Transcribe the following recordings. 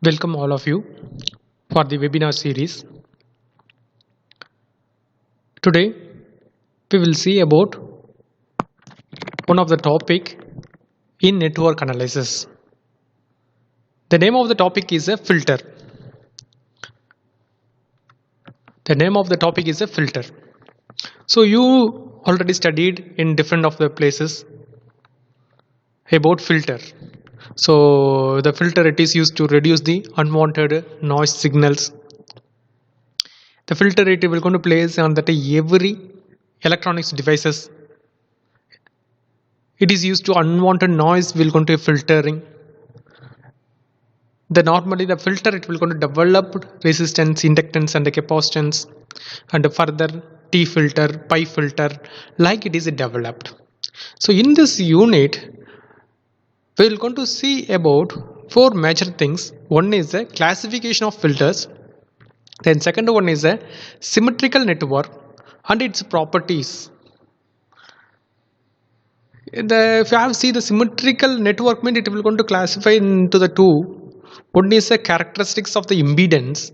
Welcome all of you for the webinar series. Today we will see about one of the topic in network analysis. The name of the topic is a filter. The name of the topic is a filter. So you already studied in different of the places about filter. So the filter, it is used to reduce the unwanted noise signals. The filter, it will going to place on that every electronics devices. It is used to unwanted noise will going to filtering. Normally the filter, it will going to develop resistance, inductance and capacitance, and further T filter, pi filter, like it is developed. So in this unit we will going to see about four major things. One is the classification of filters, then second one is a symmetrical network and its properties. If you have see the symmetrical network, mean it will going to classify into the two. One is the characteristics of the impedance,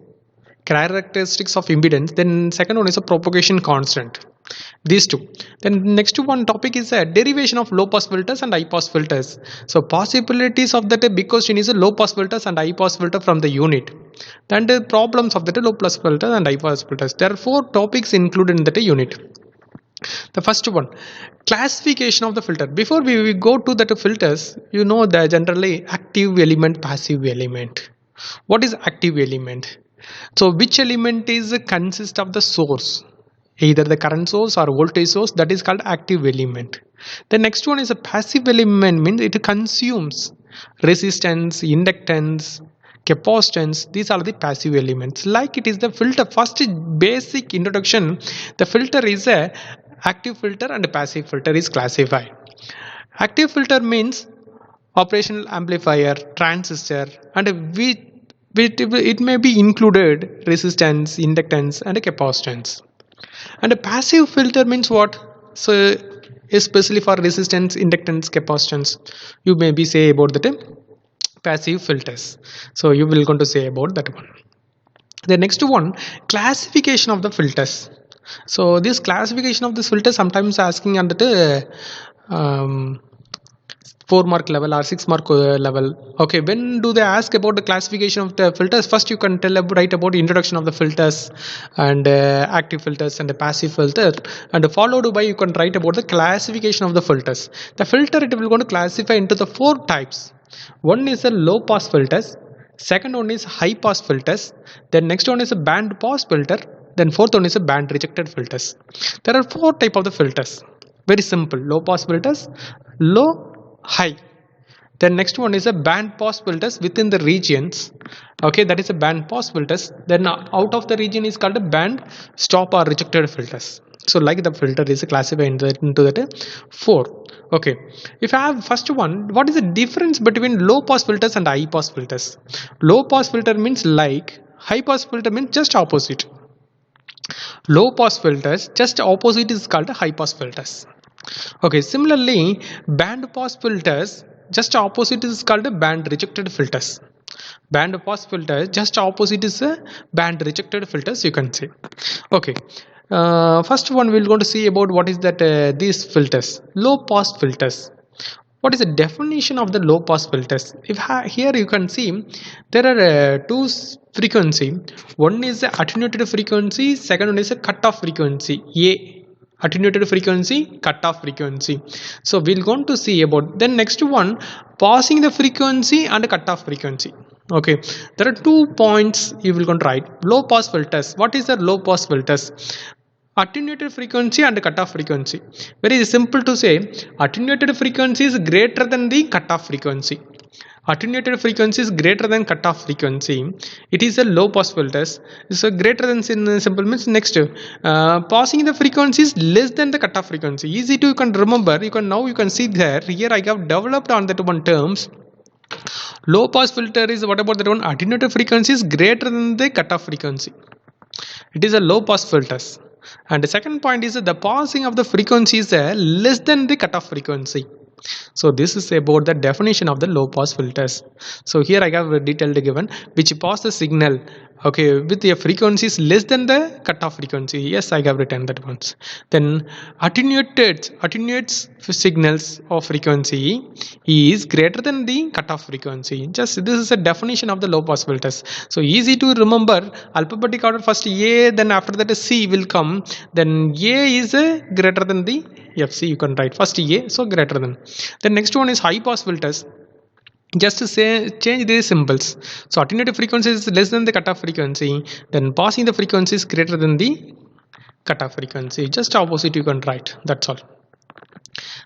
then second one is a propagation constant. These two. Then next one topic is a derivation of low pass filters and high pass filters. So possibilities of that big question is a low pass filters and high pass filter from the unit. Then the problems of that low pass filters and high pass filters. There are four topics included in that unit. The first one, classification of the filter. Before we go to that filters, you know the generally active element, passive element. What is active element? So which element is consist of the source, either the current source or voltage source, that is called active element. The next one is a passive element, means it consumes resistance, inductance, capacitance. These are the passive elements. Like it is the filter. First basic introduction, the filter is a active filter and a passive filter is classified. Active filter means operational amplifier, transistor, and it may be included resistance, inductance and capacitance. And a passive filter means what? So especially for resistance, inductance, capacitance, you may be say about the passive filters. So you will going to say about that one. The next one, classification of the filters. So this classification of this filter sometimes asking under the 4-mark level or 6-mark level. Okay, when do they ask about the classification of the filters? First you can write about introduction of the filters and active filters and the passive filter, and followed by you can write about the classification of the filters. The filter, it will going to classify into the 4 types. One is a low pass filters, second one is high pass filters, then next one is a band pass filter, then fourth one is a band rejected filters. There are 4 type of the filters. Very simple. Low pass filters, low, high. Then next one is a band pass filters within the regions. Okay, that is a band pass filters. Then out of the region is called a band stop or rejected filters. So like the filter is classified into that 4. Okay, if I have first one, what is the difference between low pass filters and high pass filters? Low pass filter means like, high pass filter means just opposite. Low pass filters, just opposite is called high pass filters. Okay, similarly band pass filters, just opposite is called band rejected filters. Band pass filter, just opposite is a band rejected filters, you can say. Okay, first one we're going to see about what is that these filters. Low pass filters. What is the definition of the low pass filters? If here you can see there are 2 frequency. One is the attenuated frequency, second one is a cutoff frequency. Attenuated frequency, cutoff frequency. So we're going to see about. Then next one, passing the frequency and cutoff frequency. Okay, there are 2 points you will going to write. Low pass filters. What is the low pass filters? Attenuated frequency and cutoff frequency. Very simple to say. Attenuated frequency is greater than the cutoff frequency. Attenuated frequency is greater than cutoff frequency. It is a low pass filters. So greater than simple means next. Passing the frequency is less than the cutoff frequency. Easy to you can remember. You can see there. Here I have developed on that one terms. Low pass filter is what about that one? Attenuated frequency is greater than the cutoff frequency. It is a low pass filters. And the second point is that the passing of the frequency is less than the cutoff frequency. So this is about the definition of the low pass filters. So here I have a detailed given which pass the signal, okay, with a frequencies less than the cutoff frequency. Yes, I have written that once. Then attenuates signals of frequency is greater than the cutoff frequency. Just this is a definition of the low pass filters. So easy to remember. Alphabetic order, first A, then after that C will come. Then A is greater than the FC. You can write first A, so greater than. The next one is high pass filters. Just to say, change these symbols. So attenuated frequency is less than the cutoff frequency. Then passing the frequency is greater than the cutoff frequency. Just opposite you can write. That's all.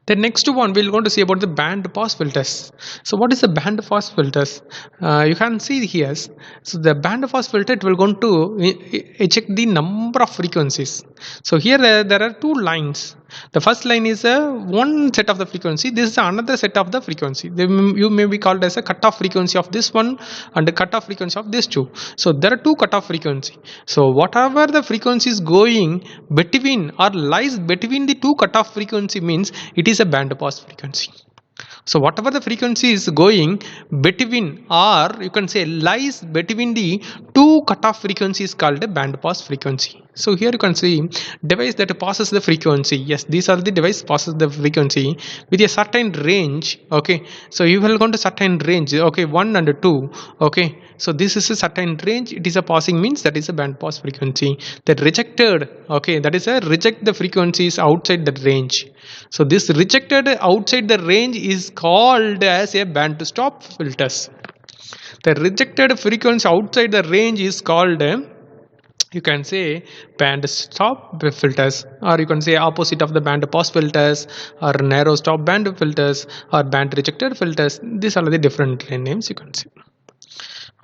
The next one we're going to see about the band pass filters. So what is the band pass filters? You can see here. So the band pass filter, it will going to eject the number of frequencies. So here there are two lines. The first line is one set of the frequency. This is another set of the frequency. You may be called as a cutoff frequency of this one and the cutoff frequency of this two. So there are two cutoff frequency. So whatever the frequency is going between or lies between the two cutoff frequency means it is a band pass frequency. So whatever the frequency is going between, or you can say lies between the two cutoff frequencies called a band pass frequency. So here you can see device that passes the frequency. Yes, these are the device passes the frequency with a certain range. Okay, so you will go to certain range. Okay, 1 and 2. Okay, so this is a certain range. It is a passing means that is a band pass frequency. That rejected. Okay, that is a reject the frequencies outside the range. So this rejected outside the range is called as a band stop filters. The rejected frequency outside the range is called you can say band stop filters, or you can say opposite of the band pass filters, or narrow stop band filters, or band rejected filters. These are the different names you can see.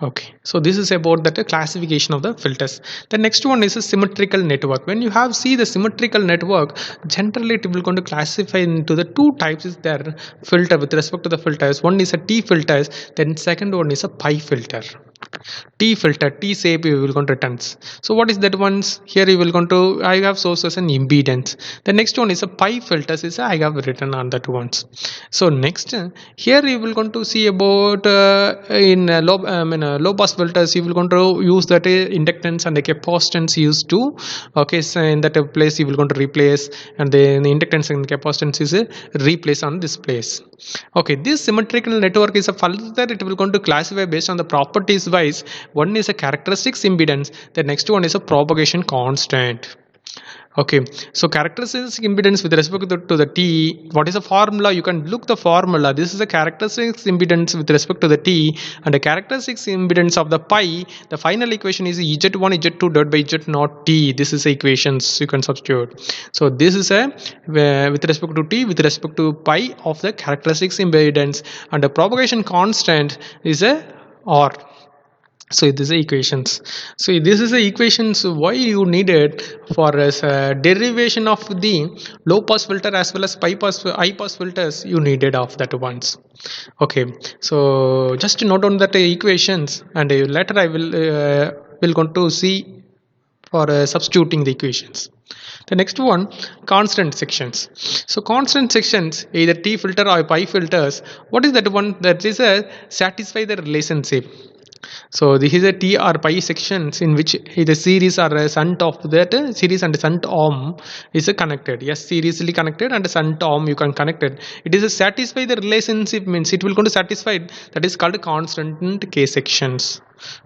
Okay, so this is about that classification of the filters. The next one is a symmetrical network. When you have see the symmetrical network, generally it will going to classify into the two types is there filter with respect to the filters. One is a T filters, then second one is a pi filter. T filter, T shape you will going to returns. So what is that ones? Here you will going to I have sources and impedance. The next one is a pi filters is I have written on that ones. So next here you will going to see about in low pass filters you will going to use that inductance and the capacitance used to. Okay, so in that place you will going to replace, and then the inductance and capacitance is replace on this place. Okay, this symmetrical network is a further it will going to classify based on the properties wise. One is a characteristics impedance, the next one is a propagation constant. Okay, so characteristics impedance with respect to the T, what is the formula? You can look the formula. This is a characteristics impedance with respect to the T, and the characteristics impedance of the pi. The final equation is Z1 Z2 divided by Z naught T. This is the equations you can substitute. So this is a with respect to T with respect to pi of the characteristics impedance, and the propagation constant is a R. So this is the equations. So this is the equations why you needed for derivation of the low pass filter as well as high pass filters you needed of that ones. Okay, so just to note down that equations, and later I will going to see for substituting the equations. The next one, constant sections. So constant sections, either T filter or pi filters. What is that one? That is a satisfy the relationship. So this is a T or pi sections in which the series or a shunt of that series and shunt arm is connected. Yes, seriously connected, and shunt arm you can connect it. It is a satisfy the relationship means it will going to satisfy, that is called constant K sections.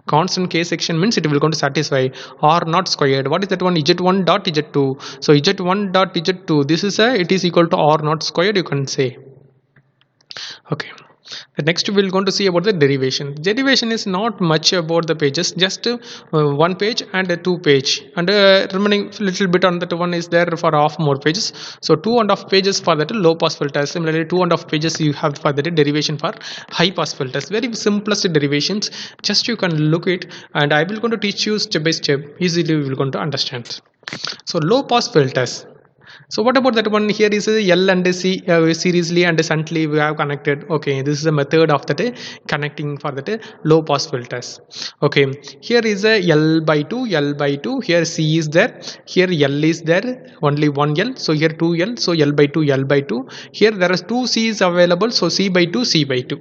Constant K section means it will going to satisfy R not squared. What is that one? Z1 dot Z2. So Z1 dot Z2, this is a it is equal to R not squared you can say. Okay. The next we will going to see about the derivation. Derivation is not much about the pages, just one page and a two page, and remaining little bit on that one is there for half more pages. So 2.5 pages for that low pass filter. Similarly 2.5 pages you have for the derivation for high pass filters. Very simplest derivations. Just you can look it, and I will going to teach you step by step. Easily you will going to understand. So low pass filters. So what about that one? Here is a L and a C seriously and shuntly we have connected. Okay, this is a method of that connecting for that low pass filters. Okay, here is a L by 2, L by 2. Here C is there. Here L is there. Only one L. So here 2 L. So L by 2, L by 2. Here there is 2 C's available. So C by 2, C by 2.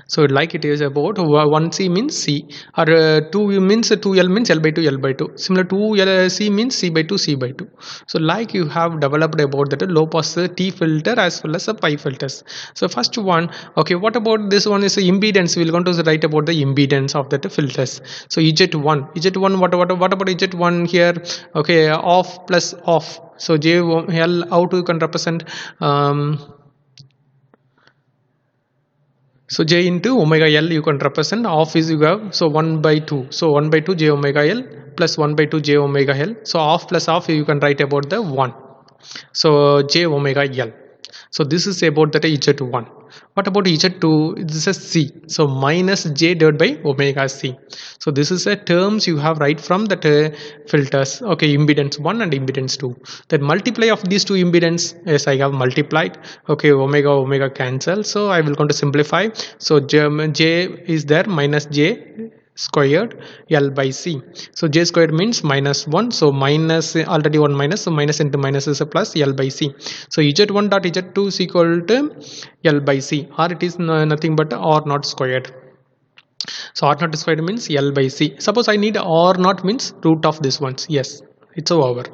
So like it is about 1C means C, or 2 means 2L means L by 2, L by 2. Similar to C means C by 2, C by 2. So like you have developed about that low pass T filter as well as a pi filters. So first one, okay, what about this one is impedance. We're going to write about the impedance of that filters. So Z1, what about Z1 here? Okay, off plus off. So JL, how to you can represent so J into omega L you can represent. Off is you have, so 1 by 2. So 1 by 2 J omega L plus 1 by 2 J omega L. So off plus off you can write about the 1. So J omega L. So this is about that Z1. What about Z2? This is C. So minus J divided by omega C. So this is a terms you have right from that filters. Okay, impedance 1 and impedance 2. Then multiply of these two impedance. Yes, I have multiplied. Okay, omega cancel. So I will going to simplify. So J is there minus J squared L by C. So J squared means minus 1. So minus already 1 minus. So minus into minus is a plus L by C. So Z1 dot Z2 is equal to L by C, or it is nothing but R naught squared. So R naught squared means L by C. Suppose I need R naught means root of this ones. Yes, it's over.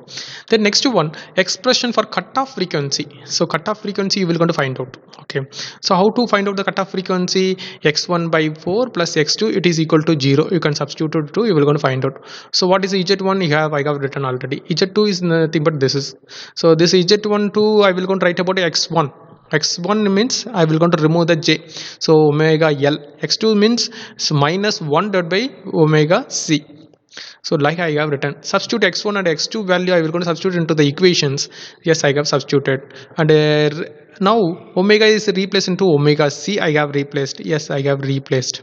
Then next one, expression for cutoff frequency. So cutoff frequency you will going to find out. Okay, so how to find out the cutoff frequency? X1 by 4 plus X2, it is equal to 0. You can substitute it to, you will going to find out. So what is Z1? I have written already. Z2 is nothing but this is. So this Z1 2 I will going to write about X1. X1 means I will going to remove the J. So omega L. X2 means minus 1 divided by omega C. So like I have written, substitute x1 and x2 value I will going to substitute into the equations. Yes, I have substituted, and now omega is replaced into omega C. I have replaced. Yes, I have replaced.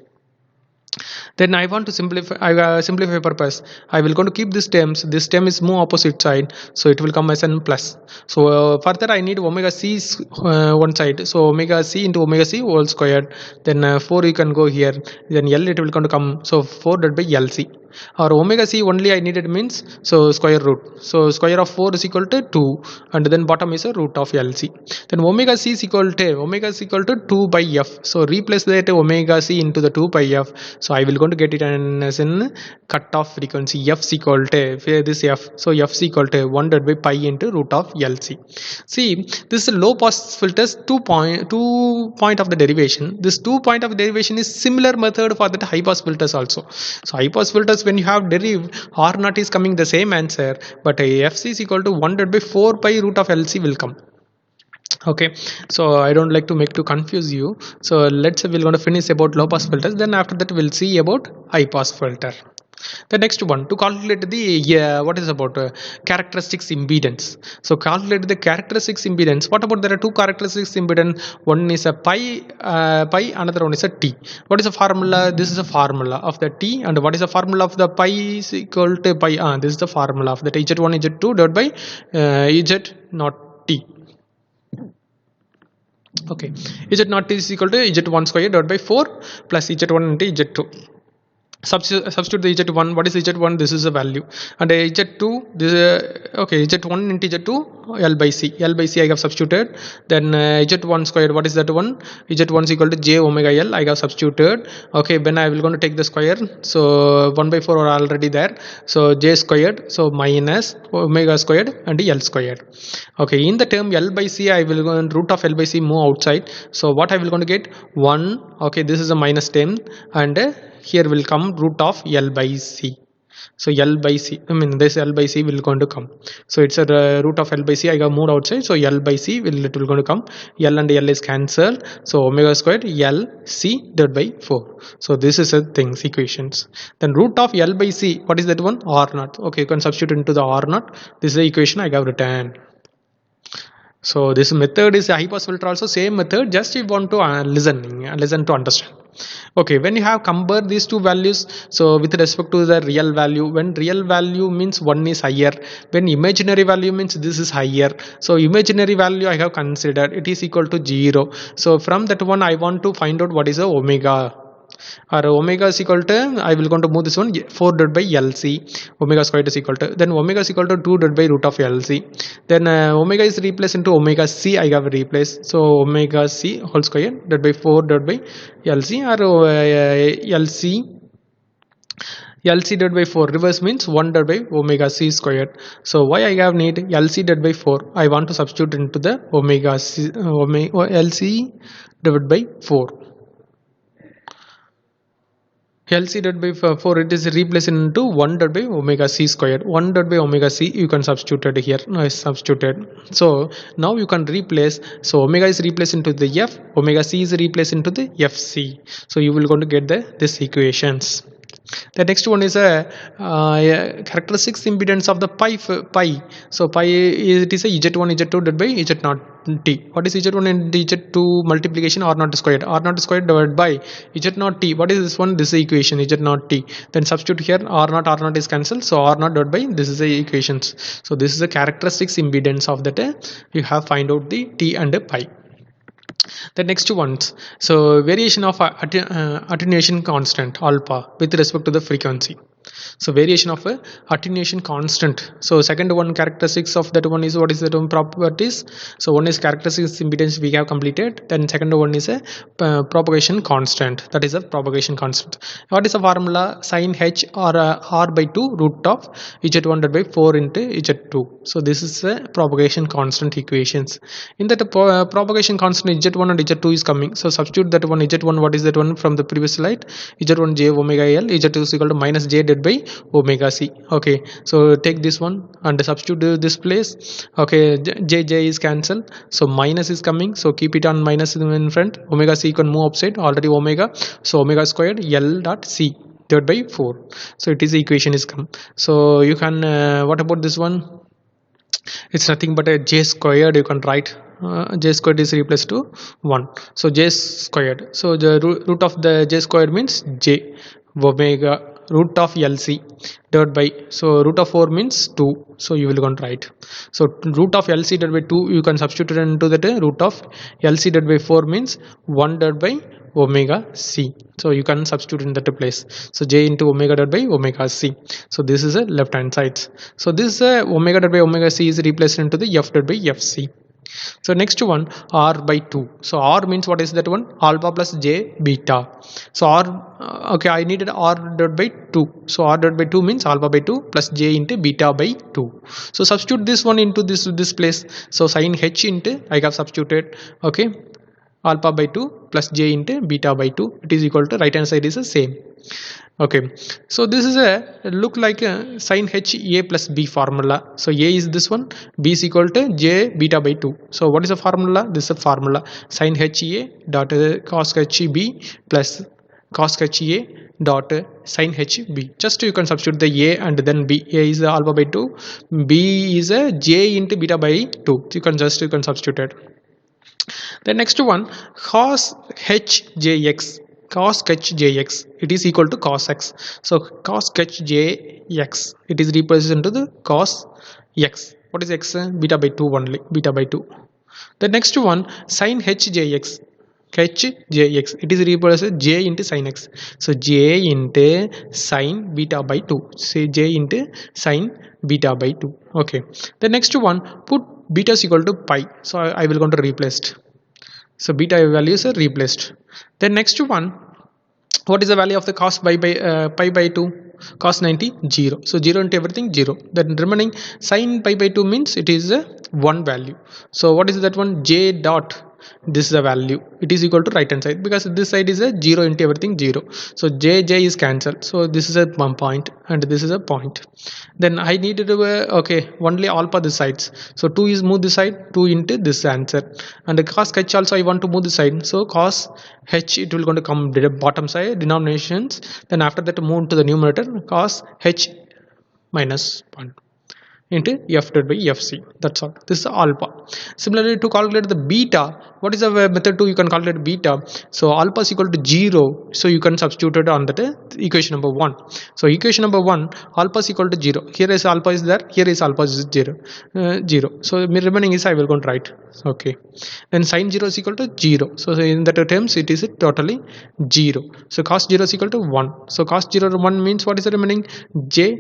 Then I want to simplify. Simplify purpose. I will going to keep this terms. This term is move opposite side, so it will come as n plus. So further I need omega c is one side. So omega c into omega c whole squared. Then 4 you can go here. Then L it will going to come. So 4 divided by LC. Or omega c only I needed means so square root. So square of 4 is equal to 2, and then bottom is a root of LC. Then omega c is equal to 2 by f. So replace that omega c into the 2 by f. So I will going to get it as in cutoff frequency. F is equal to this f. So f is equal to 1 divided by pi into root of LC. See, this is low pass filters 2 point of the derivation. This 2 point of derivation is similar method for that high pass filters also. So high pass filters, when you have derived, R naught is coming the same answer, but FC is equal to 1 divided by 4 pi root of LC will come. Okay, so I don't like to make to confuse you. So let's say we're going to finish about low pass filters. Then after that we'll see about high pass filter. The next one, to calculate the what is about characteristics impedance. So calculate the characteristics impedance. What about there are two characteristics impedance? One is a pi, another one is a t. What is the formula? This is a formula of the t, and what is the formula of the pi is equal to pi. This is the formula of the Z1 Z2 divided by Z naught t. Okay, Z naught is equal to Z1 square divided by 4 plus Z1 into Z2. Substitute the Z1. What is Z1? This is a value, and Z2 this okay, Z1 into Z2 L by C. L by C I have substituted. Then Z1 squared. What is that one? Z1 is equal to J omega L. I have substituted. Okay, when I will going to take the square. So 1 by 4 are already there. So J squared. So minus omega squared and L squared. Okay, in the term L by C I will go and root of L by C move outside. So what I will going to get 1. Okay, this is a minus 10, and here will come root of L by C. So L by C, I mean this L by C will going to come. So it's a root of L by C. I got moved outside. So L by C will going to come. L and L is cancelled. So omega squared L C divided by 4. So this is a things equations. Then root of L by C. What is that one? R naught. Okay, you can substitute into the R naught. This is the equation I have written. So this method is a high pass filter also, same method, just you want to listen to understand. Okay, when you have compare these two values, so with respect to the real value, when real value means 1 is higher, when imaginary value means this is higher. So imaginary value I have considered, it is equal to 0. So from that one I want to find out what is the omega, or omega is equal to, I will going to move this one 4 divided by LC, omega squared is equal to, then omega is equal to 2 divided by root of LC, then omega is replaced into omega C, I have replaced, so omega C whole square divided by 4 divided by LC, or LC divided by 4 reverse means 1 divided by omega C squared. So why I have need LC divided by 4, I want to substitute into the omega C, LC divided by 4. LC divided by 4, it is replaced into 1 divided by omega C squared. 1 divided by omega C you can substitute it here. No, is substituted. So now you can replace. So omega is replaced into the F. Omega C is replaced into the FC. So you will going to get this equations. The next one is a characteristics impedance of the pi. So pi is, it is a z1 z2 divided by z0 t. What is z1 and z2 multiplication? R0 squared. R0 squared divided by z0 t. What is this one? This is the equation z0 t. Then substitute here R0 is cancelled. So R0 divided by this is the equations. So this is the characteristics impedance of that. You have find out the t and the pi. The next ones, so variation of attenuation constant alpha with respect to the frequency. So variation of attenuation constant. So second one characteristics of that one is, what is that one properties? So one is characteristics impedance we have completed. Then second one is a propagation constant. That is a propagation constant. What is the formula? Sin h or r by 2 root of z1 divided by 4 into z2. So this is a propagation constant equations. In that propagation constant z1 and z2 is coming. So substitute that one z1. What is that one from the previous slide? Z1 j omega l, z2 is equal to minus j divided by omega c. Okay, so take this one and substitute this place. Okay, j is cancelled, so minus is coming, so keep it on minus in front. Omega c can move upside, already omega, so omega squared l dot c divided by 4. So it is the equation is come. So you can what about this one? It's nothing but a j squared. You can write j squared is replaced to 1. So j squared. So the root of the j squared means j omega root of LC divided by, so root of 4 means 2. So you will go and write. So root of LC divided by 2 you can substitute it into that root of LC divided by 4 means 1 divided by omega c. So you can substitute in that place. So j into omega divided by omega c. So this is a left hand side. So this omega divided by omega c is replaced into the f divided by fc. So next one r by 2. So r means what is that one? Alpha plus j beta. So r, okay, I needed r divided by 2. So r divided by 2 means alpha by 2 plus j into beta by 2. So substitute this one into this place. So sin h into I have substituted. Okay, alpha by 2 plus j into beta by 2, it is equal to right hand side is the same. Okay, so this is a look like a sin h a plus b formula. So a is this one, b is equal to j beta by 2. So what is the formula? This is a formula, sin h a dot cos h b plus cos h a dot sin h b. Just you can substitute the a and then b. A is alpha by 2, b is a j into beta by 2. You can substitute it. The next one, cos hjx. Cos hjx, it is equal to cos x. So cos hjx, it is replaced into the cos x. What is x? Beta by 2 only, beta by 2. The next one, sin hjx. Hjx, it is replaced j into sin x. So j into sin beta by 2. Say j into sin beta by 2. Okay. The next one, put beta is equal to pi. So I will going to replace it. So beta values are replaced. Then next one, what is the value of the cos pi by 2? Cos 90, 0. So 0 into everything, 0. Then remaining sin pi by 2 means it is a 1 value. So what is that one? J dot, this is a value, it is equal to right hand side, because this side is a 0 into everything 0. So j is cancelled. So this is a 1 point and this is a point. Then I needed to okay, only alpha this sides. So 2 is move this side, 2 into this answer, and the cos h also I want to move this side. So cos h, it will going to come the bottom side denominations. Then after that move to the numerator, cos h minus 1. into f divided by fc. That's all. This is alpha. Similarly, to calculate the beta, what is the method to you can calculate beta? So alpha is equal to 0, so you can substitute it on that equation number 1. So equation number 1, alpha is equal to 0. Here is alpha is there, here is alpha is 0. 0. So remaining is I will go and write. Okay, then sine 0 is equal to 0. So in that terms it is totally 0. So cos 0 is equal to 1. So cos 0 to 1 means what is the remaining? J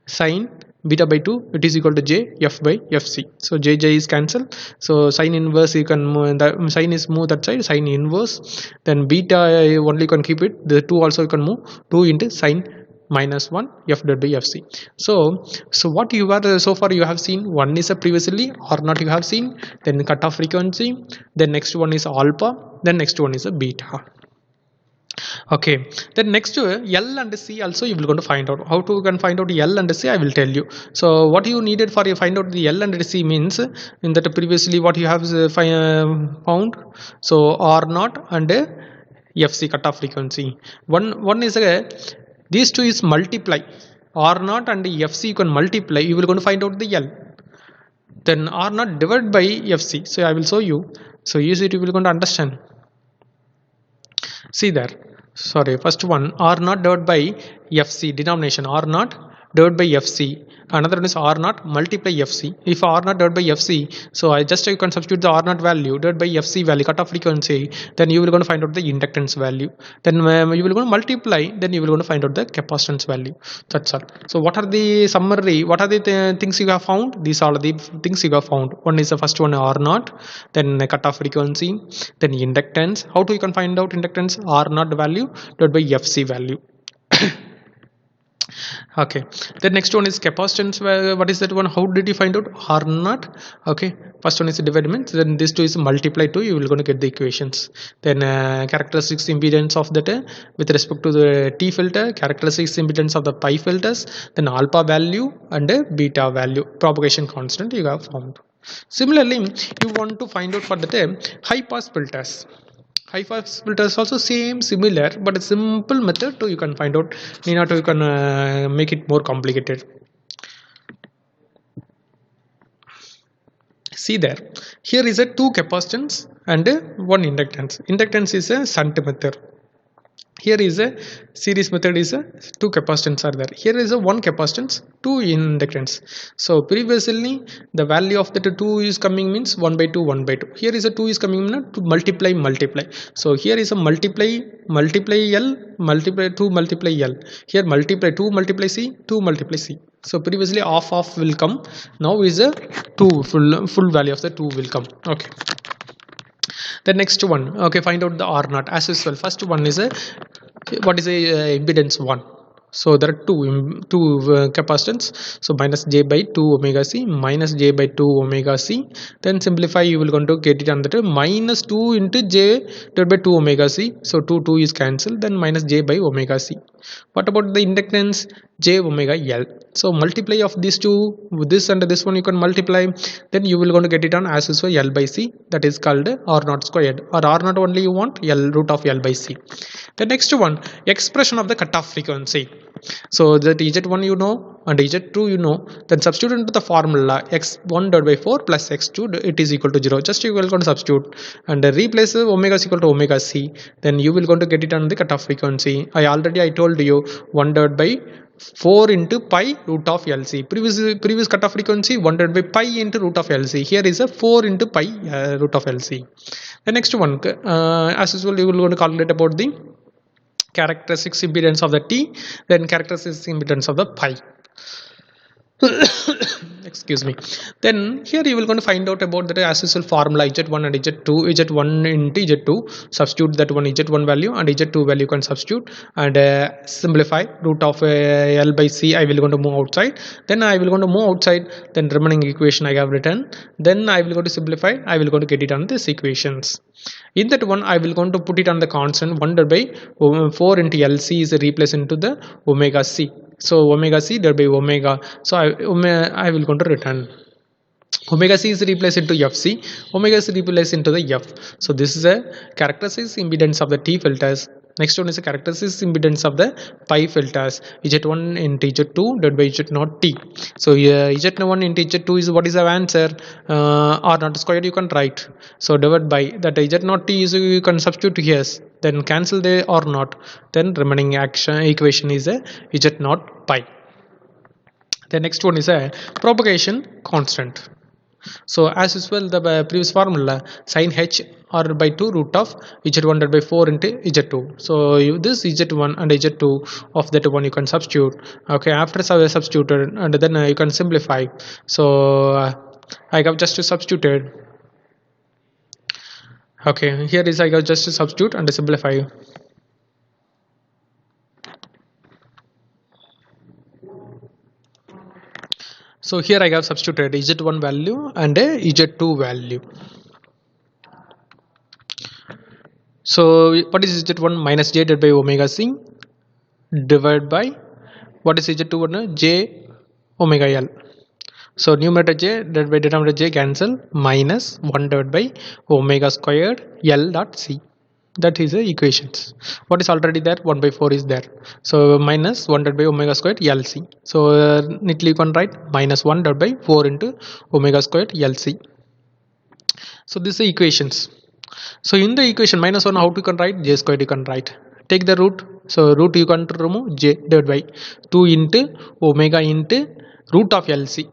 sine beta by 2, it is equal to j f by fc. So j is cancelled. So sine inverse, you can move, the sine is move that side, sine inverse. Then beta only you can keep it, the 2 also you can move, 2 into sine minus 1 f divided by fc. So what you are so far you have seen, one is a previously or not you have seen, then cutoff frequency, then next one is alpha, then next one is a beta. Okay, then next L and C also you will going to find out. How to can find out L and C, I will tell you. So what you needed for you find out the L and C means, in that previously what you have found, so R naught and FC cutoff frequency. One is these two is multiply, R naught and FC you can multiply, you will going to find out the L. Then R naught divided by FC. So I will show you. So use it, you will going to understand. See there, sorry, first one R naught divided by fc, denomination R naught divided by fc, another one is R naught multiply fc. If R naught divided by fc, so I just you can substitute the R naught value divided by fc value, cutoff frequency, then you will going to find out the inductance value, then you will going to multiply, then you will going to find out the capacitance value. That's all. So what are the summary, what are the things you have found? These are the things you have found. One is the first one R naught, then cutoff frequency, then inductance. How do you can find out inductance? R naught value divided by fc value. Okay, the next one is capacitance. What is that one? How did you find out? R naught. Okay, first one is dividement, then this two is multiply 2, you will going to get the equations. Then characteristics impedance of that with respect to the T filter, characteristics impedance of the pi filters, then alpha value and beta value, propagation constant you have found. Similarly, you want to find out for the high pass filters. High pass filters also same similar, but a simple method to you can find out. Need not you can make it more complicated. See there, here is a 2 capacitance and 1 inductance. Inductance is a shunt method. Here is a series method, is a 2 capacitance are there. Here is a 1 capacitance, 2 inductance. So previously the value of the 2 is coming means 1 by 2, 1 by 2. Here is a 2 is coming to multiply. So here is a multiply L, multiply 2 multiply L. Here multiply 2 multiply C, 2 multiply C. So previously off will come. Now is a 2 full value of the 2 will come. Okay. The next one, okay, find out the R naught as usual. First one is a what is a impedance 1. So there are two capacitance. So minus j by 2 omega c, minus j by 2 omega c. Then simplify, you will going to get it on the term minus 2 into j divided by 2 omega c. So 2 is cancelled. Then minus j by omega c. What about the inductance? J omega L. So multiply of these two, this and this one you can multiply. Then you will going to get it on as usual L by C. That is called R naught squared, or R naught only you want L root of L by C. The next one, expression of the cutoff frequency. So that Z1 you know and Z2 you know, then substitute into the formula x1 divided by 4 plus x2, it is equal to 0. Just you will going to substitute and replace omega is equal to omega c. Then you will going to get it on the cutoff frequency. I told you 1 divided by 4 into pi root of LC. Previous cutoff frequency 1 divided by pi into root of LC. Here is a 4 into pi root of LC. The next one, as usual, you will going to calculate about the characteristics impedance of the T, then characteristics impedance of the pi. Excuse me. Then here you will going to find out about the as usual formula Z1 and Z2, Z1 into Z2, substitute that one Z1 value and Z2 value can substitute and simplify root of L by C. I will going to move outside. Then I will going to move outside. Then remaining equation I have written. Then I will go to simplify. I will going to get it on this equations. In that one I will going to put it on the constant 1 divided by 4 into LC is replaced into the omega C. So omega c divided by omega. So I will going to return omega c is replaced into fc, omega is replaced into the f. So this is a characteristics impedance of the T filters. Next one is the characteristic impedance of the pi filters. Z1 into Z2 divided by Z0 T. So Z1 into Z2 is what is the answer? R naught squared you can write. So divided by that Z0 T is you can substitute here. Then cancel the R naught. Then remaining action equation is a Z0 pi. The next one is a propagation constant. So as usual the previous formula sin h r by 2 root of z1 divided by 4 into z2. So this z1 and z2 of that one you can substitute. Okay, after substituted and then you can simplify. So I have just substituted. Okay, here is I have just substitute and simplify. So here I have substituted z1 value and a z2 value. So what is z1? Minus j divided by omega c divided by what is z2? J omega l. So numerator j divided by denominator j cancel, minus 1 divided by omega squared l dot c. That is the equations. What is already there? 1 by 4 is there. So minus 1 divided by omega squared LC. So neatly you can write minus 1 divided by 4 into omega squared LC. So this is the equations. So in the equation minus 1, how to can write? J squared you can write. Take the root. So root you can remove j divided by 2 into omega into root of LC.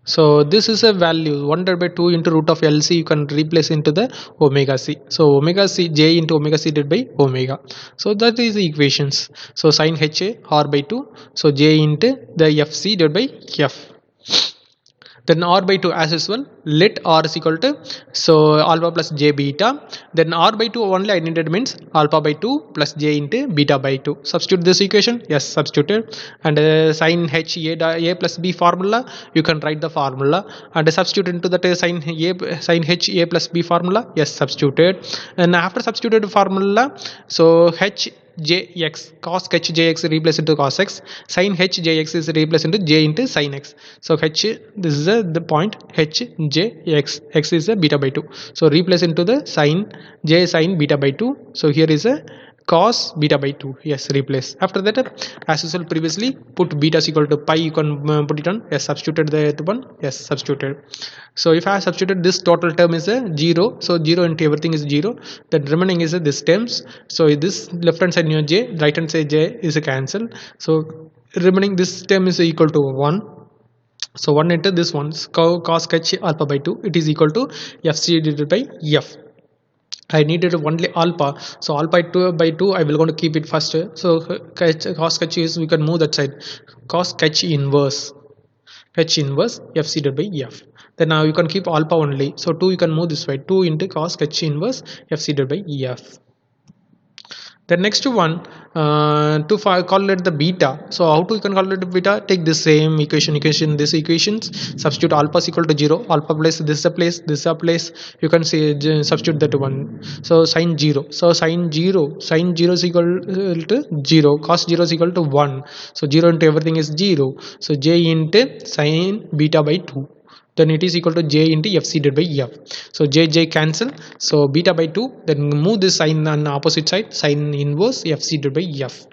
So this is a value 1 divided by 2 into root of LC you can replace into the omega c. So omega c j into omega c divided by omega. So that is the equations. So sin h a r by 2. So j into the fc divided by f. Then r by 2 as usual, let r is equal to so alpha plus j beta. Then r by 2 only I needed means alpha by 2 plus j into beta by 2. Substitute this equation. Yes, substituted. And sin h a plus b formula you can write the formula and substitute into that sin h a plus b formula. Yes, substituted. And after substituted formula, so h jx cos h jx replace into cos x, sin h jx is replaced into j into sin x. So h, this is the point, h jx, x is a beta by 2. So replace into the sin j sin beta by 2. So here is a cos beta by 2. Yes, replace. After that, as usual previously, put beta is equal to pi, you can put it on. Yes, substituted that one. Yes, substituted. So if I have substituted, this total term is a 0. So 0 into everything is 0. Then remaining is this terms. So this left hand side j, right hand side j is a cancel. So remaining this term is equal to 1. So 1 into this one, cos h alpha by 2, it is equal to fc divided by f. I needed only alpha, so alpha by 2 I will going to keep it first. So cos h is, we can move that side, cos h inverse fc divided by f. Then now you can keep alpha only, so 2 you can move this way, 2 into cos h inverse fc divided by f. The next one, to calculate the beta. So how to you can calculate the beta? Take the same equation, this equations, substitute alpha is equal to 0, alpha place, this is a place, this is a place, you can say substitute that one. So sin 0, so sin 0 is equal to 0, cos 0 is equal to 1. So 0 into everything is 0. So j into sin beta by 2. Then it is equal to j into fc divided by f. So j cancel, so beta by 2, then move this sign on opposite side, sin inverse fc divided by f.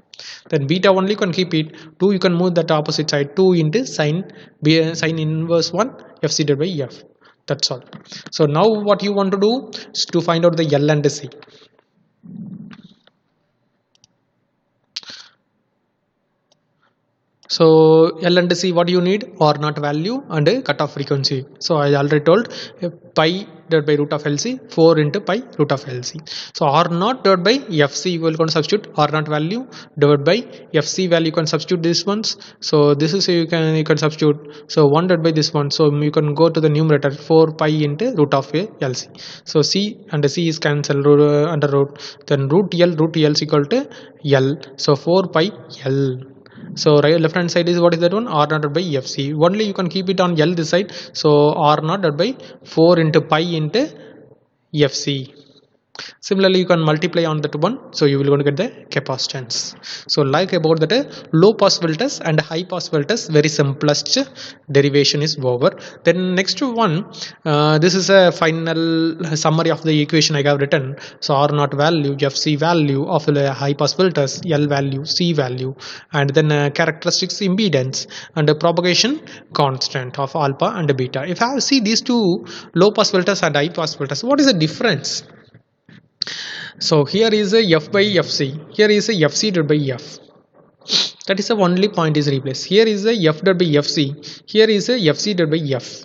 Then beta only you can keep it, 2 you can move that opposite side, 2 into sin inverse 1 fc divided by f. That's all. So now what you want to do is to find out the L and C. So L and C, what do you need? R naught value and cutoff frequency. So I already told pi divided by root of LC, 4 into pi root of LC. So R naught divided by FC, you will substitute R naught value divided by FC value, you can substitute these ones. So this is you can substitute. So 1 divided by this one, so you can go to the numerator, 4 pi into root of LC. So C and C is cancelled under root. Then root L is equal to L. So 4 pi L. So right left hand side is what is that one? R naught by fc. Only you can keep it on L this side. So R naught by 4 into pi into fc. Similarly, you can multiply on that one, so you will going to get the capacitance. So like about that low pass filters and high pass filters, very simplest derivation is over. Then next one, this is a final summary of the equation I have written. So R naught value, fc value of the high pass filters, L value, C value, and then characteristics impedance and the propagation constant of alpha and beta. If I see these two low pass filters and high pass filters, what is the difference? So here is a f by fc, here is a fc divided by f. That is the only point is replaced. Here is a f divided by fc, here is a fc divided by f.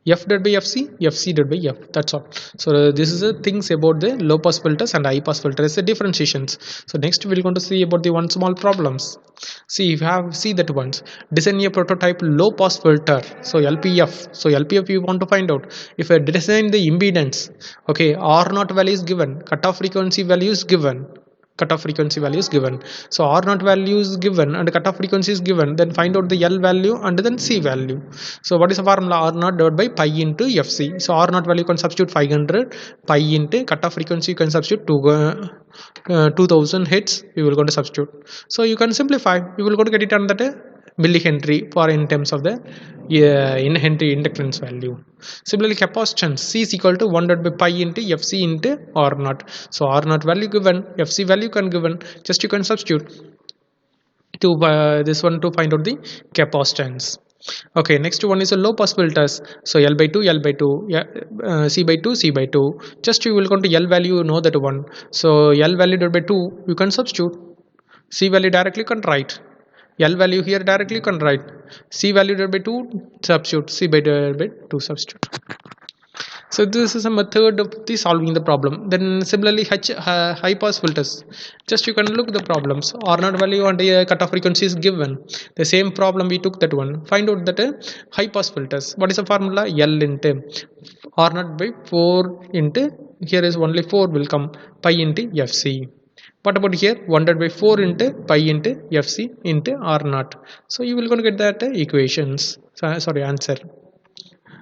F divided by fc, fc divided by f. That's all. So this is the things about the low pass filters and high pass filters, the differentiations. So next we're going to see about the one small problems. See, if you have see that ones, design a prototype low pass filter. So LPF. So LPF you want to find out. If I design the impedance, okay, R naught value is given, cutoff frequency value is given. Cutoff frequency value is given. So R naught value is given and cutoff frequency is given. Then find out the L value and then C value. So what is the formula? R naught divided by pi into FC. So R naught value you can substitute 500, pi into cutoff frequency you can substitute 2000 hits. You will go to substitute. So you can simplify. You will go to get it on that millihenry for in terms of the in Henry inductance value. Similarly, capacitance C is equal to 1 divided by pi into fc into R naught. So R naught value given, fc value can given, just you can substitute to this one to find out the capacitance. Okay, next one is a low pass filters. So L by 2, L by 2, yeah, C by 2, C by 2. Just you will go to L value, you know that one. So L value divided by 2, you can substitute. C value directly you can write. L value here directly you can write. C value divided by 2, substitute. C by 2, substitute. So this is a method of the solving the problem. Then similarly high pass filters, just you can look the problems. R naught value and cutoff frequency is given. The same problem we took that one. Find out that high pass filters. What is the formula? L into R naught by 4 into, here is only 4 will come, pi into fc. What about here? 1 divided by 4 into pi into fc into R naught. So you will going to get that equations. Sorry, answer.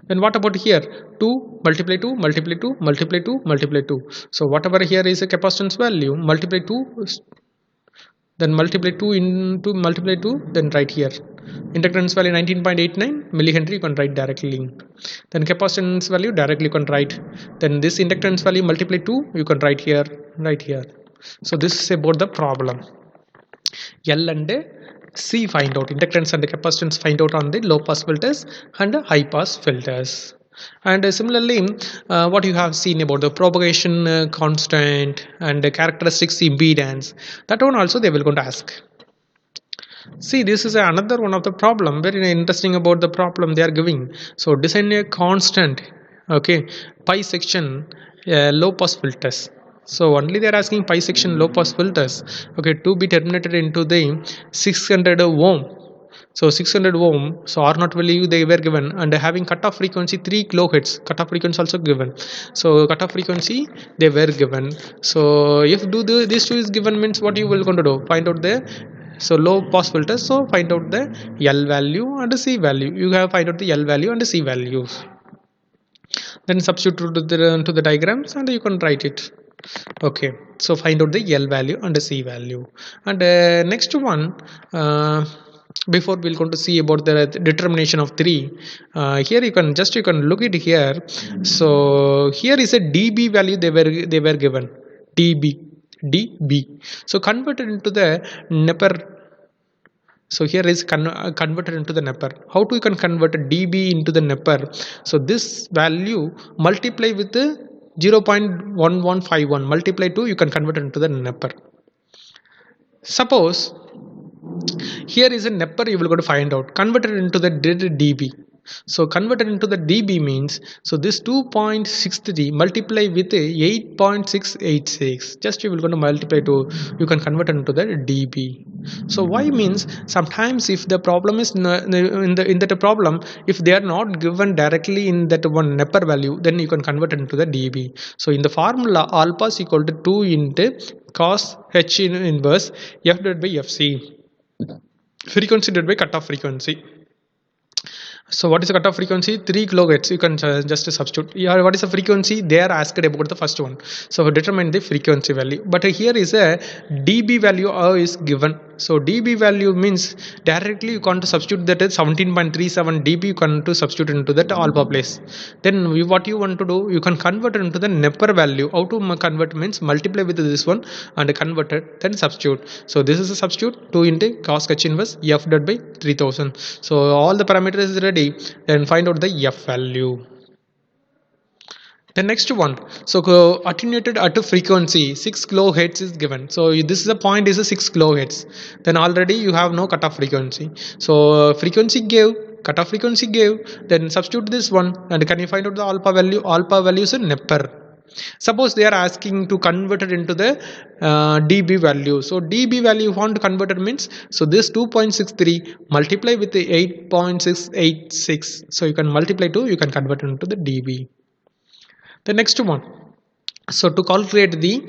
Then what about here? 2 multiply 2 multiply 2 multiply 2 multiply 2. So whatever here is a capacitance value, multiply 2, then multiply 2 into multiply 2, then write here. Inductance value 19.89 millihenry, you can write directly. Then capacitance value directly you can write. Then this inductance value multiply 2, you can write here, right here. So this is about the problem. L and C find out, inductance and the capacitance find out on the low pass filters and high pass filters. And similarly, what you have seen about the propagation constant and the characteristics impedance, that one also they will going to ask. See, this is another one of the problem, very interesting about the problem they are giving. So design a constant, okay, pi section low pass filters. So only they are asking pi section low pass filters, okay, to be terminated into the 600 ohm. So 600 ohm, so R naught value they were given, and having cutoff frequency 3 kilohertz, cutoff frequency also given. So cutoff frequency they were given. So if this two is given, means what you will going to do? Find out the low pass filter. So find out the L value and the C value. You have find out the L value and the C values. Then substitute to the diagrams and you can write it. Okay, so find out the L value and the C value. And next one, before we're going to see about the determination of 3, here you can look it here. So here is a dB value they were given, dB. So converted into the Neper. So here is converted into the Neper. How to you can convert dB into the Neper? So this value multiply with the 0.1151 multiply 2, you can convert it into the Neper. Suppose here is a Neper, you will go to find out, converted into the dB. So converted into the dB means, so this 2.63 multiply with 8.686, just you will go to multiply to, you can convert it into the dB. So why means, sometimes if the problem is in that problem, if they are not given directly in that one Neper value, then you can convert it into the dB. So in the formula, alpha is equal to 2 into cos h inverse f divided by fc, frequency divided by cutoff frequency. So what is the cutoff frequency? 3 kilohertz. You can just substitute. Yeah, what is the frequency? They are asked about the first one. So determine the frequency value. But here is a dB value is given. So dB value means directly you can't substitute that is 17.37 dB. You can to substitute into that alpha place. Then what you want to do? You can convert it into the Nepper value. How to convert means multiply with this one and convert it. Then substitute. So this is a substitute 2 into cos h inverse f dot by 3000. So all the parameters is ready. Then find out the f value. The next one, so attenuated at a frequency 6 kilohertz is given. So this is the point is a 6 kilohertz. Then already you have no cutoff frequency. So frequency gave, cutoff frequency gave, then substitute this one and can you find out the alpha value? Alpha value is a Nepper. Suppose they are asking to convert it into the dB value. So dB value you want to convert it means, so this 2.63 multiply with the 8.686. So you can multiply to, you can convert it into the dB. The next one, so to calculate the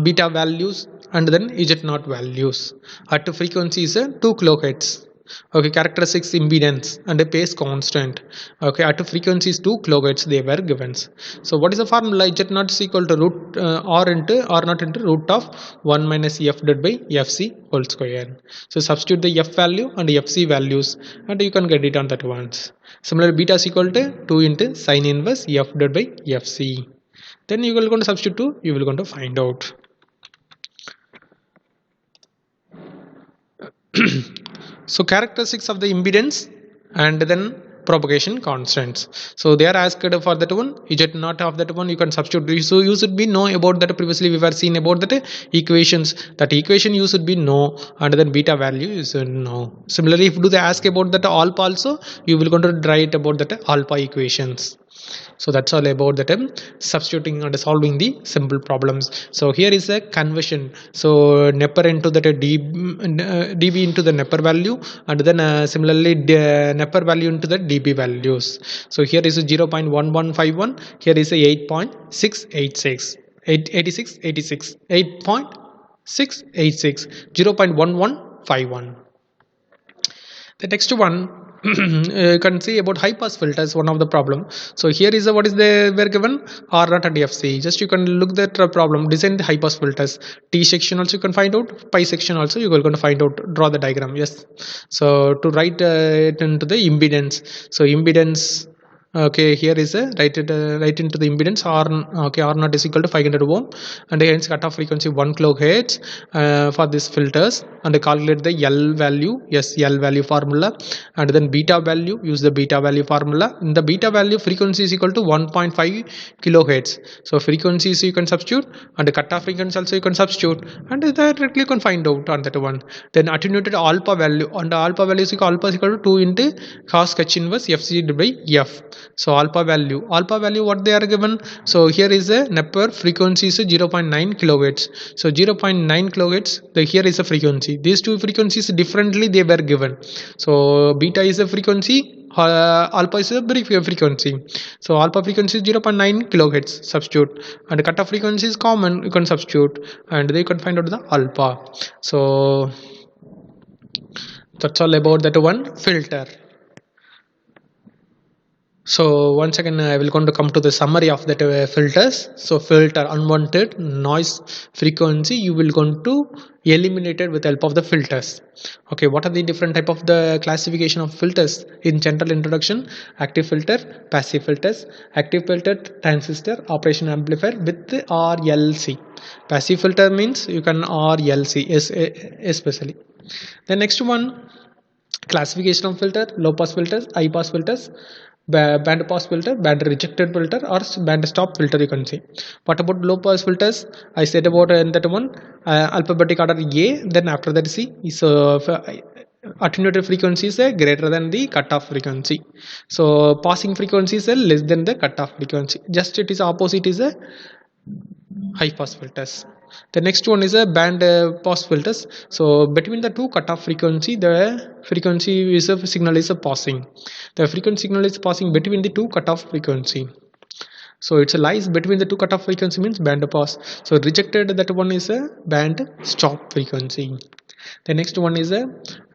beta values and then Z0 values at frequency is 2 kilohertz. Okay, characteristics impedance and a pace constant. Okay, at frequency is 2 kilohertz they were given. So what is the formula? Z0 is equal to root r naught into root of 1 minus f dot by fc whole square. So substitute the f value and fc values and you can get it on that once. Similarly, beta is equal to 2 into sine inverse f dot by fc. Then you will going to substitute 2, you will going to find out. So characteristics of the impedance and then propagation constants. So they are asked for that one. Z0 of that one you can substitute. So you should be know about that. Previously we were seen about that equations. That equation you should be know and then beta value you should know. Similarly, if do they ask about that alpha also, you will going to write about that alpha equations. So that's all about that substituting and solving the simple problems. So here is a conversion. So Nepper into that dB into the Nepper value and then similarly Nepper value into the dB values. So here is a 0.1151. Here is a 8.686. 8.686. 0.1151. The next one you can see about high pass filters, one of the problem. So here is what is the were given R naught and FC. Just you can look that problem, design the high pass filters. T section also you can find out, pi section also you are going to find out, draw the diagram. Yes. So to write it into the impedance. So impedance, okay, here is a write into the impedance R. Okay, R naught is equal to 500 ohm and hence cutoff frequency 1 kilohertz for these filters and calculate the L value. Yes, L value formula and then beta value, use the beta value formula. In the beta value frequency is equal to 1.5 kilohertz. So frequencies you can substitute and the cutoff frequency also you can substitute and directly you can find out on that one. Then attenuated alpha value, and the alpha value is equal to 2 into cos h inverse fc by f. So alpha value what they are given. So here is a Nepper frequency is 0.9 kilohertz. So 0.9 kilohertz, here is a frequency. These two frequencies differently they were given. So beta is a frequency, alpha is a frequency. So alpha frequency is 0.9 kilohertz, substitute, and cutoff frequency is common, you can substitute and they can find out the alpha. So that's all about that one filter. So once again I will going to come to the summary of that filters. So filter unwanted noise frequency you will going to eliminate it with the help of the filters. Okay, what are the different type of the classification of filters in general introduction? Active filter, passive filters. Active filter, transistor, operation amplifier with RLC. Passive filter means you can RLC especially. The next one, classification of filter: low pass filters, high pass filters, band pass filter, band rejected filter, or band stop filter you can say. What about low pass filters? I said about that one, alphabetic order A, then after that C. So attenuated frequency is greater than the cutoff frequency. So passing frequency is less than the cutoff frequency. Just it is opposite is a high pass filters. The next one is a band pass filters. So between the two cutoff frequency, the frequency is a signal is a passing. The frequency signal is passing between the two cutoff frequency. So it's a lies between the two cutoff frequency means band pass. So rejected, that one is a band stop frequency. The next one is a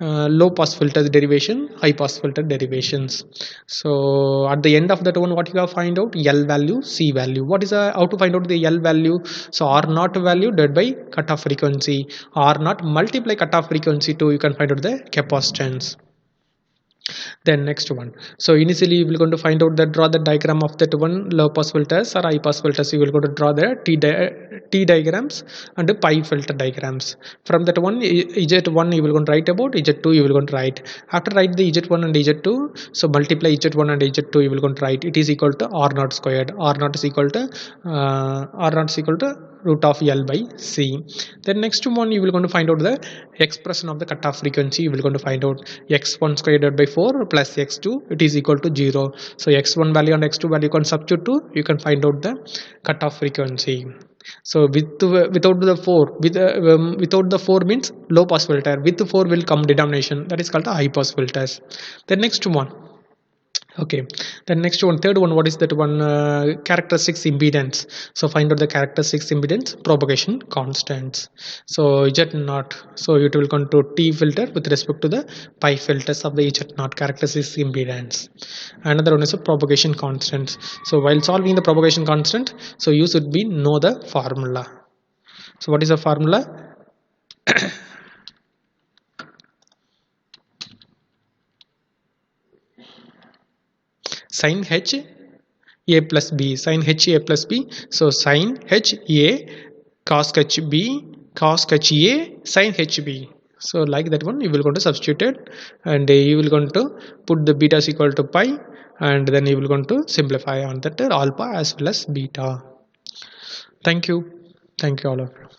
low pass filter derivation, high pass filter derivations. So at the end of that one, what you have find out? L value, C value. What is how to find out the L value? So R naught value divided by cutoff frequency. R naught multiply cutoff frequency to you can find out the capacitance. Then next one, so initially we will going to find out that draw the diagram of that one low pass filters or high pass filters. You will go to draw the T diagrams and the pi filter diagrams. From that one, Z1 you will going to write about, Z2 you will going to write. After write the Z1 and Z2, so multiply Z1 and Z2 you will going to write. It is equal to R naught squared. R naught is equal to root of L by C. Then next one you will going to find out the expression of the cutoff frequency. You will going to find out x1 squared divided by 4 plus x2, it is equal to 0. So x1 value and x2 value you can substitute to, you can find out the cutoff frequency. So without the 4 means low pass filter. With the 4 will come denomination, that is called the high pass filters. The next one, okay, then next one, third one, what is that one? Characteristics impedance. So find out the characteristics impedance, propagation constants. So Z naught, so it will come to T filter with respect to the pi filters of the Z naught characteristics impedance. Another one is a propagation constants. So while solving the propagation constant, so you should be know the formula. So what is the formula? Sin h a plus b, sin h a plus b. So sin h a cos h b, cos h a sin h b. So like that one you will going to substitute it, and you will going to put the beta is equal to pi, and then you will going to simplify on that alpha as well as beta. Thank you all of you.